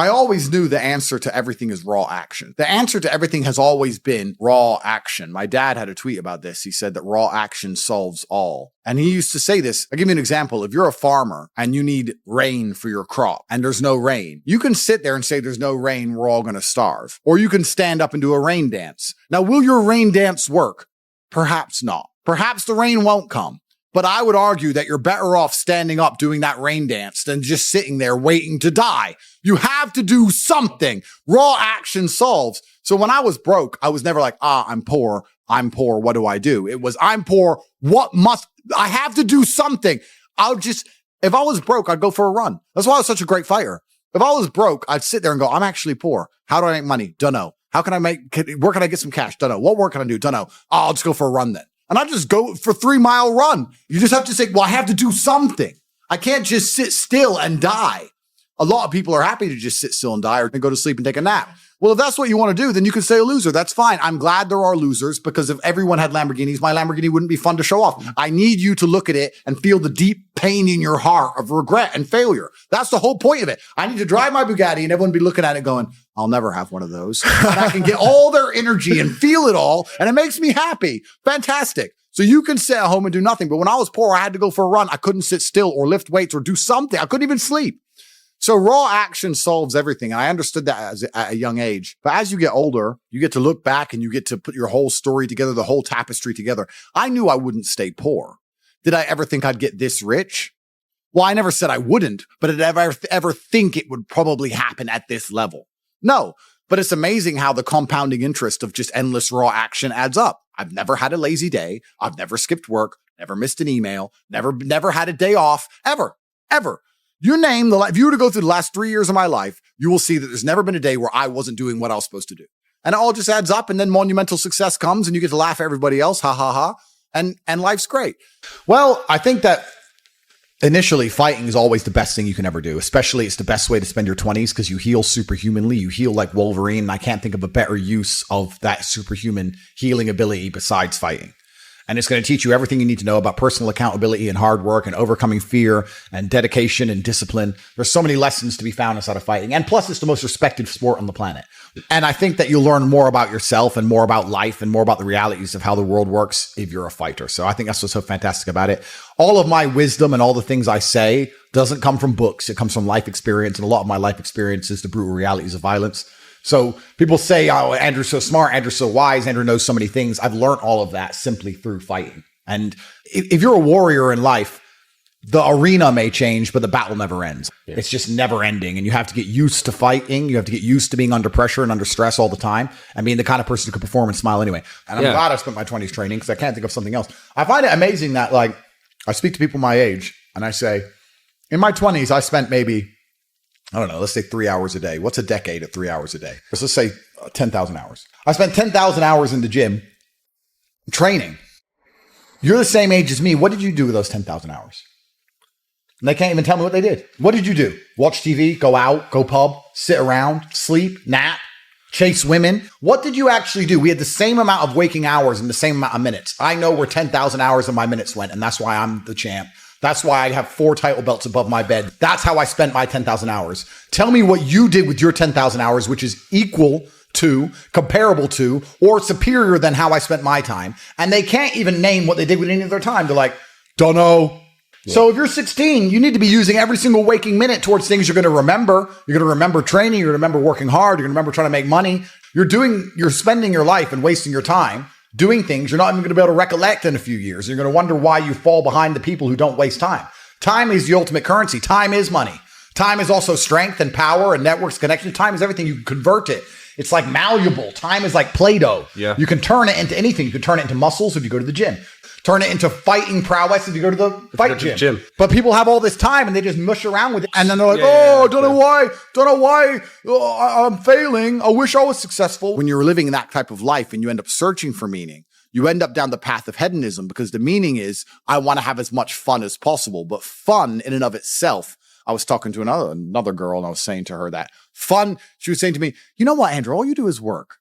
I always knew the answer to everything is raw action. The answer to everything has always been raw action. My dad had a tweet about this. He said that raw action solves all. And he used to say this. I'll give you an example. If you're a farmer and you need rain for your crop and there's no rain, you can sit there and say there's no rain, we're all going to starve. Or you can stand up and do a rain dance. Now, will your rain dance work? Perhaps not. Perhaps the rain won't come. But I would argue that you're better off standing up doing that rain dance than just sitting there waiting to die. You have to do something. Raw action solves. So when I was broke, I was never like, I'm poor. What do I do? It was, I'm poor. I have to do something. If I was broke, I'd go for a run. That's why I was such a great fighter. If I was broke, I'd sit there and go, I'm actually poor. How do I make money? Dunno. Where can I get some cash? Dunno. What work can I do? Dunno. I'll just go for a run then. And I just go for 3-mile run. You just have to say, well, I have to do something. I can't just sit still and die. A lot of people are happy to just sit still and die or go to sleep and take a nap. Well, if that's what you want to do, then you can stay a loser. That's fine. I'm glad there are losers because if everyone had Lamborghinis, my Lamborghini wouldn't be fun to show off. I need you to look at it and feel the deep pain in your heart of regret and failure. That's the whole point of it. I need to drive my Bugatti and everyone be looking at it going, I'll never have one of those. And I can get all their energy and feel it all. And it makes me happy. Fantastic. So you can sit at home and do nothing. But when I was poor, I had to go for a run. I couldn't sit still or lift weights or do something. I couldn't even sleep. So raw action solves everything. And I understood that at a young age. But as you get older, you get to look back and you get to put your whole story together, the whole tapestry together. I knew I wouldn't stay poor. Did I ever think I'd get this rich? Well, I never said I wouldn't, but did I ever think it would probably happen at this level? No. But it's amazing how the compounding interest of just endless raw action adds up. I've never had a lazy day. I've never skipped work, never missed an email, never had a day off, ever. If you were to go through the last 3 years of my life, you will see that there's never been a day where I wasn't doing what I was supposed to do. And it all just adds up and then monumental success comes and you get to laugh at everybody else. Ha ha ha. And life's great. Well, I think that initially fighting is always the best thing you can ever do. Especially it's the best way to spend your 20s because you heal superhumanly. You heal like Wolverine. And I can't think of a better use of that superhuman healing ability besides fighting. And it's going to teach you everything you need to know about personal accountability and hard work and overcoming fear and dedication and discipline. There's so many lessons to be found inside of fighting. And plus, it's the most respected sport on the planet. And I think that you'll learn more about yourself and more about life and more about the realities of how the world works if you're a fighter. So I think that's what's so fantastic about it. All of my wisdom and all the things I say doesn't come from books. It comes from life experience. And a lot of my life experience is the brutal realities of violence. So people say, oh, Andrew's so smart, Andrew's so wise, Andrew knows so many things. I've learned all of that simply through fighting. And if you're a warrior in life, the arena may change, but the battle never ends. Yeah. It's just never ending. And you have to get used to fighting. You have to get used to being under pressure and under stress all the time and being the kind of person who can perform and smile anyway. And I'm glad I spent my 20s training because I can't think of something else. I find it amazing that like I speak to people my age and I say, in my 20s, I spent maybe, I don't know, let's say 3 hours a day. What's a decade at 3 hours a day? Let's say 10,000 hours. I spent 10,000 hours in the gym training. You're the same age as me. What did you do with those 10,000 hours? And they can't even tell me what they did. What did you do? Watch TV, go out, go pub, sit around, sleep, nap, chase women. What did you actually do? We had the same amount of waking hours and the same amount of minutes. I know where 10,000 hours of my minutes went, and that's why I'm the champ. That's why I have 4 title belts above my bed. That's how I spent my 10,000 hours. Tell me what you did with your 10,000 hours, which is equal to, comparable to, or superior than how I spent my time. And they can't even name what they did with any of their time. They're like, don't know. Yeah. So if you're 16, you need to be using every single waking minute towards things you're going to remember. You're going to remember training. You're going to remember working hard. You're going to remember trying to make money. You're spending your life and wasting your time doing things you're not even going to be able to recollect in a few years. You're going to wonder why you fall behind the people who don't waste time. Time is the ultimate currency. Time is money. Time is also strength and power and networks, connection. Time is everything. You can convert it. It's like malleable. Time is like Play-Doh. Yeah. You can turn it into anything. You can turn it into muscles if you go to the gym. Turn it into fighting prowess if you go to the fight gym. But people have all this time and they just mush around with it. And then they're like, don't know why I'm failing. I wish I was successful. When you're living that type of life and you end up searching for meaning, you end up down the path of hedonism because the meaning is I want to have as much fun as possible. But fun in and of itself, I was talking to another girl and I was saying to her that fun, she was saying to me, you know what, Andrew, all you do is work.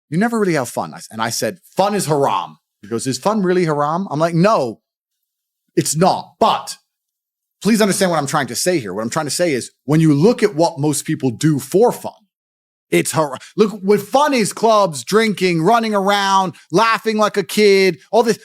You never really have fun. And I said, fun is haram. He goes, is fun really haram? I'm like, no, it's not. But please understand what I'm trying to say here. What I'm trying to say is when you look at what most people do for fun, look, what fun is clubs, drinking, running around, laughing like a kid, all this,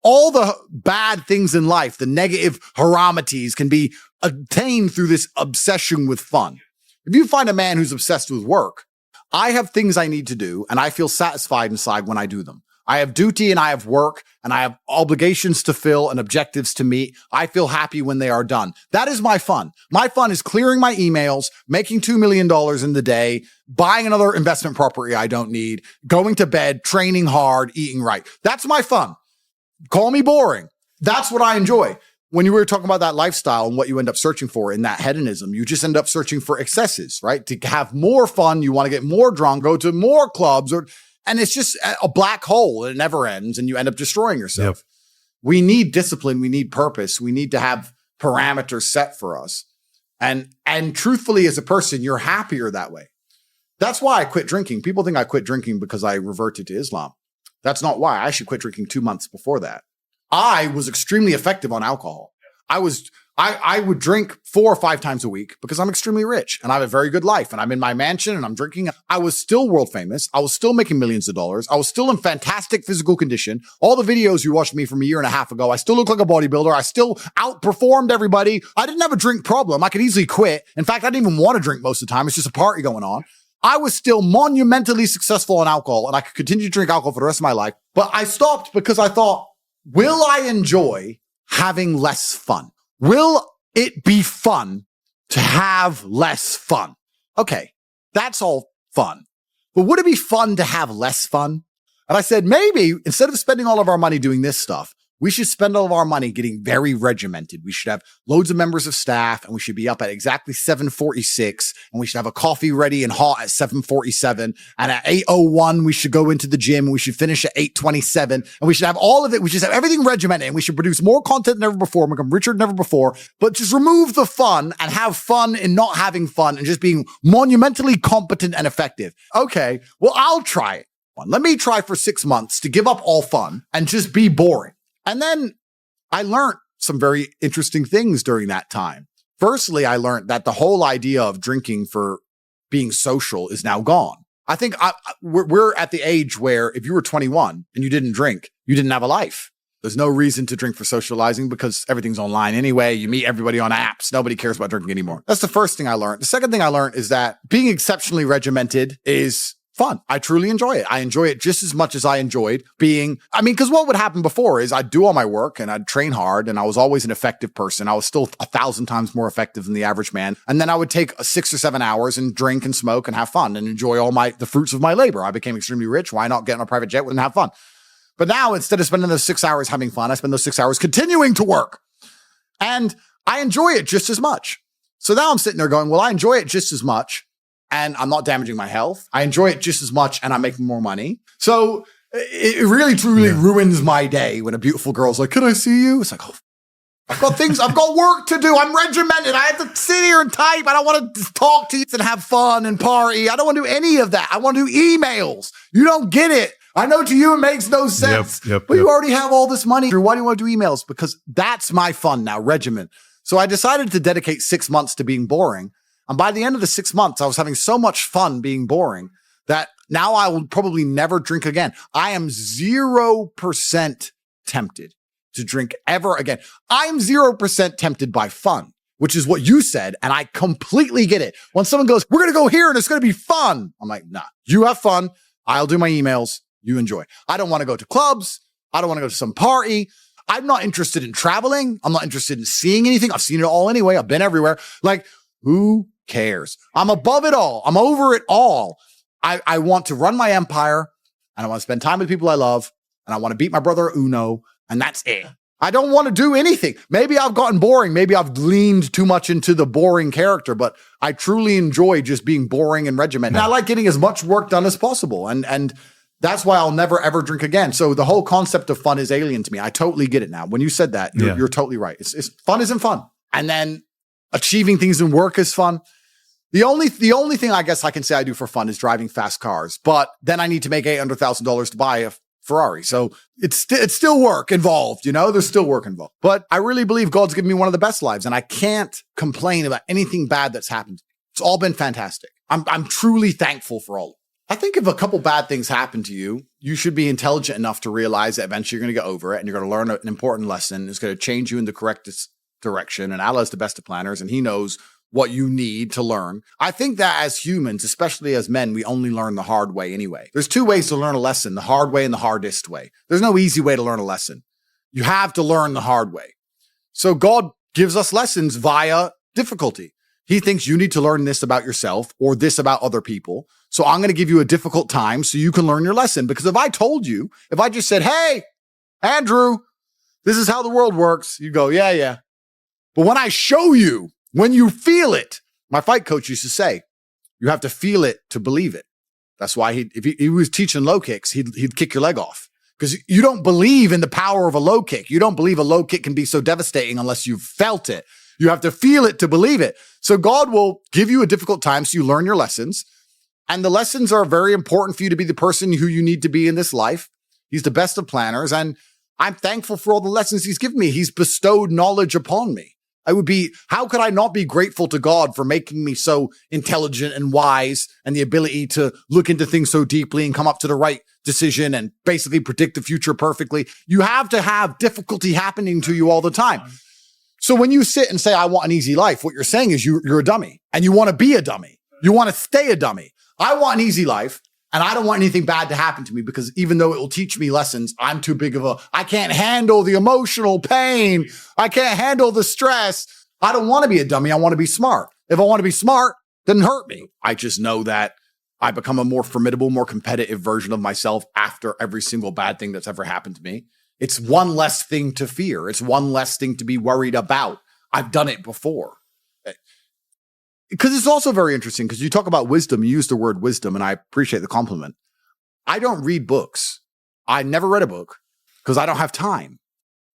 all the bad things in life, the negative haramities can be attained through this obsession with fun. If you find a man who's obsessed with work, I have things I need to do and I feel satisfied inside when I do them. I have duty and I have work and I have obligations to fill and objectives to meet. I feel happy when they are done. That is my fun. My fun is clearing my emails, making $2 million in the day, buying another investment property I don't need, going to bed, training hard, eating right. That's my fun. Call me boring. That's what I enjoy. When you were talking about that lifestyle and what you end up searching for in that hedonism, you just end up searching for excesses, right? To have more fun, you want to get more drunk, go to more clubs, and it's just a black hole. It never ends, and you end up destroying yourself. Yep. We need discipline. We need purpose. We need to have parameters set for us. And truthfully, as a person, you're happier that way. That's why I quit drinking. People think I quit drinking because I reverted to Islam. That's not why. I actually quit drinking 2 months before that. I was extremely effective on alcohol. I would drink 4 or 5 times a week because I'm extremely rich and I have a very good life and I'm in my mansion and I'm drinking. I was still world famous. I was still making millions of dollars. I was still in fantastic physical condition. All the videos you watched me from a year and a half ago, I still look like a bodybuilder. I still outperformed everybody. I didn't have a drink problem. I could easily quit. In fact, I didn't even want to drink most of the time. It's just a party going on. I was still monumentally successful on alcohol and I could continue to drink alcohol for the rest of my life. But I stopped because I thought, will I enjoy having less fun? Will it be fun to have less fun? Okay, that's all fun. But would it be fun to have less fun? And I said, maybe instead of spending all of our money doing this stuff, we should spend all of our money getting very regimented. We should have loads of members of staff and we should be up at exactly 7:46 and we should have a coffee ready and hot at 7:47. And at 8:01, we should go into the gym and we should finish at 8:27 and we should have all of it. We should have everything regimented and we should produce more content than ever before, become richer than ever before, but just remove the fun and have fun in not having fun and just being monumentally competent and effective. Okay, well, I'll try it. Let me try for 6 months to give up all fun and just be boring. And then I learned some very interesting things during that time. Firstly, I learned that the whole idea of drinking for being social is now gone. I think we're at the age where if you were 21 and you didn't drink, you didn't have a life. There's no reason to drink for socializing because everything's online anyway. You meet everybody on apps. Nobody cares about drinking anymore. That's the first thing I learned. The second thing I learned is that being exceptionally regimented is fun. I truly enjoy it. I enjoy it just as much as I enjoyed because what would happen before is I'd do all my work and I'd train hard and I was always an effective person. I was still 1,000 times more effective than the average man. And then I would take 6 or 7 hours and drink and smoke and have fun and enjoy the fruits of my labor. I became extremely rich. Why not get on a private jet and have fun? But now instead of spending those 6 hours having fun, I spend those 6 hours continuing to work. And I enjoy it just as much. So now I'm sitting there going, well, I enjoy it just as much. And I'm not damaging my health. I enjoy it just as much and I'm making more money. So it really, truly ruins my day when a beautiful girl's like, can I see you? It's like, oh, I've got work to do. I'm regimented. I have to sit here and type. I don't want to talk to you and have fun and party. I don't want to do any of that. I want to do emails. You don't get it. I know to you it makes no sense. But you already have all this money. Why do you want to do emails? Because that's my fun now, regiment. So I decided to dedicate 6 months to being boring. And by the end of the 6 months, I was having so much fun being boring that now I will probably never drink again. I am 0% tempted to drink ever again. I'm 0% tempted by fun, which is what you said. And I completely get it. When someone goes, we're going to go here and it's going to be fun. I'm like, nah, you have fun. I'll do my emails. You enjoy. I don't want to go to clubs. I don't want to go to some party. I'm not interested in traveling. I'm not interested in seeing anything. I've seen it all anyway. I've been everywhere. Like, who cares? I'm above it all. I'm over it all. I want to run my empire and I want to spend time with people I love and I want to beat my brother at Uno and that's it. I don't want to do anything. Maybe I've gotten boring. Maybe I've leaned too much into the boring character, but I truly enjoy just being boring and regimented. And I like getting as much work done as possible. And that's why I'll never, ever drink again. So the whole concept of fun is alien to me. I totally get it now. When you said that, you're totally right. It's fun isn't fun. And then achieving things in work is fun. The only thing I guess I can say I do for fun is driving fast cars. But then I need to make $800,000 to buy a Ferrari. So it's still work involved, there's still work involved. But I really believe God's given me one of the best lives, and I can't complain about anything bad that's happened. It's all been fantastic. I'm truly thankful for all of it. I think if a couple bad things happen to you, you should be intelligent enough to realize that eventually you're going to get over it and you're going to learn an important lesson. It's going to change you in the correct direction. And Allah is the best of planners, and he knows what you need to learn. I think that as humans, especially as men, we only learn the hard way anyway. There's two ways to learn a lesson, the hard way and the hardest way. There's no easy way to learn a lesson. You have to learn the hard way. So God gives us lessons via difficulty. He thinks you need to learn this about yourself or this about other people. So I'm going to give you a difficult time so you can learn your lesson. Because if I just said, hey, Andrew, this is how the world works, you go, yeah. But when I show you, when you feel it, my fight coach used to say, you have to feel it to believe it. That's why if he was teaching low kicks, he'd kick your leg off. Because you don't believe in the power of a low kick. You don't believe a low kick can be so devastating unless you've felt it. You have to feel it to believe it. So God will give you a difficult time so you learn your lessons. And the lessons are very important for you to be the person who you need to be in this life. He's the best of planners. And I'm thankful for all the lessons he's given me. He's bestowed knowledge upon me. How could I not be grateful to God for making me so intelligent and wise and the ability to look into things so deeply and come up to the right decision and basically predict the future perfectly? You have to have difficulty happening to you all the time. So when you sit and say, I want an easy life, what you're saying is you're a dummy and you want to be a dummy. You want to stay a dummy. I want an easy life and I don't want anything bad to happen to me because even though it will teach me lessons, I'm too big I can't handle the emotional pain. I can't handle the stress. I don't want to be a dummy. I want to be smart. If I want to be smart, then hurt me. I just know that I become a more formidable, more competitive version of myself after every single bad thing that's ever happened to me. It's one less thing to fear. It's one less thing to be worried about. I've done it before. Because it's also very interesting because you talk about wisdom, you use the word wisdom, and I appreciate the compliment. I don't read books. I never read a book because I don't have time.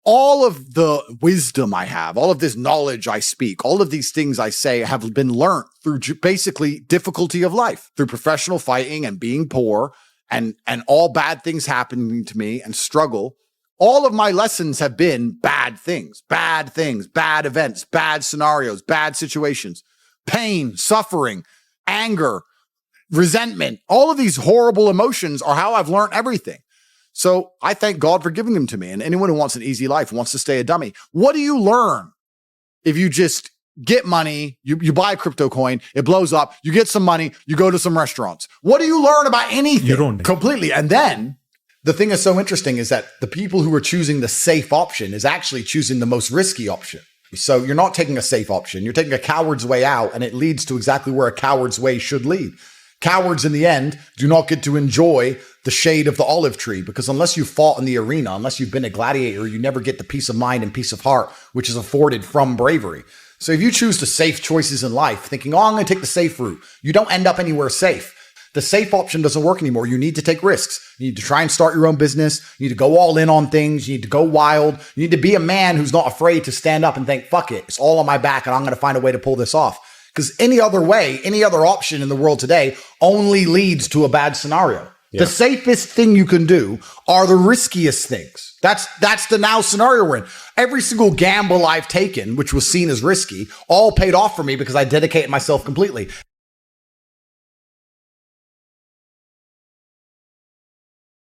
All of the wisdom I have, all of this knowledge I speak, all of these things I say have been learned through basically difficulty of life, through professional fighting and being poor and all bad things happening to me and struggle. All of my lessons have been bad things, bad events, bad scenarios, bad situations, pain, suffering, anger, resentment. All of these horrible emotions are how I've learned everything. So I thank God for giving them to me. And anyone who wants an easy life wants to stay a dummy. What do you learn if you just get money, you buy a crypto coin, it blows up, you get some money, you go to some restaurants? What do you learn about anything? You don't. Completely. And then the thing that's so interesting is that the people who are choosing the safe option is actually choosing the most risky option. So you're not taking a safe option. You're taking a coward's way out, and it leads to exactly where a coward's way should lead. Cowards, in the end, do not get to enjoy the shade of the olive tree because unless you fought in the arena, unless you've been a gladiator, you never get the peace of mind and peace of heart, which is afforded from bravery. So if you choose the safe choices in life, thinking, I'm going to take the safe route, you don't end up anywhere safe. The safe option doesn't work anymore. You need to take risks. You need to try and start your own business. You need to go all in on things. You need to go wild. You need to be a man who's not afraid to stand up and think, fuck it, it's all on my back and I'm going to find a way to pull this off. Because any other way, any other option in the world today only leads to a bad scenario. Yeah. The safest thing you can do are the riskiest things. That's the now scenario we're in. Every single gamble I've taken, which was seen as risky, all paid off for me because I dedicated myself completely.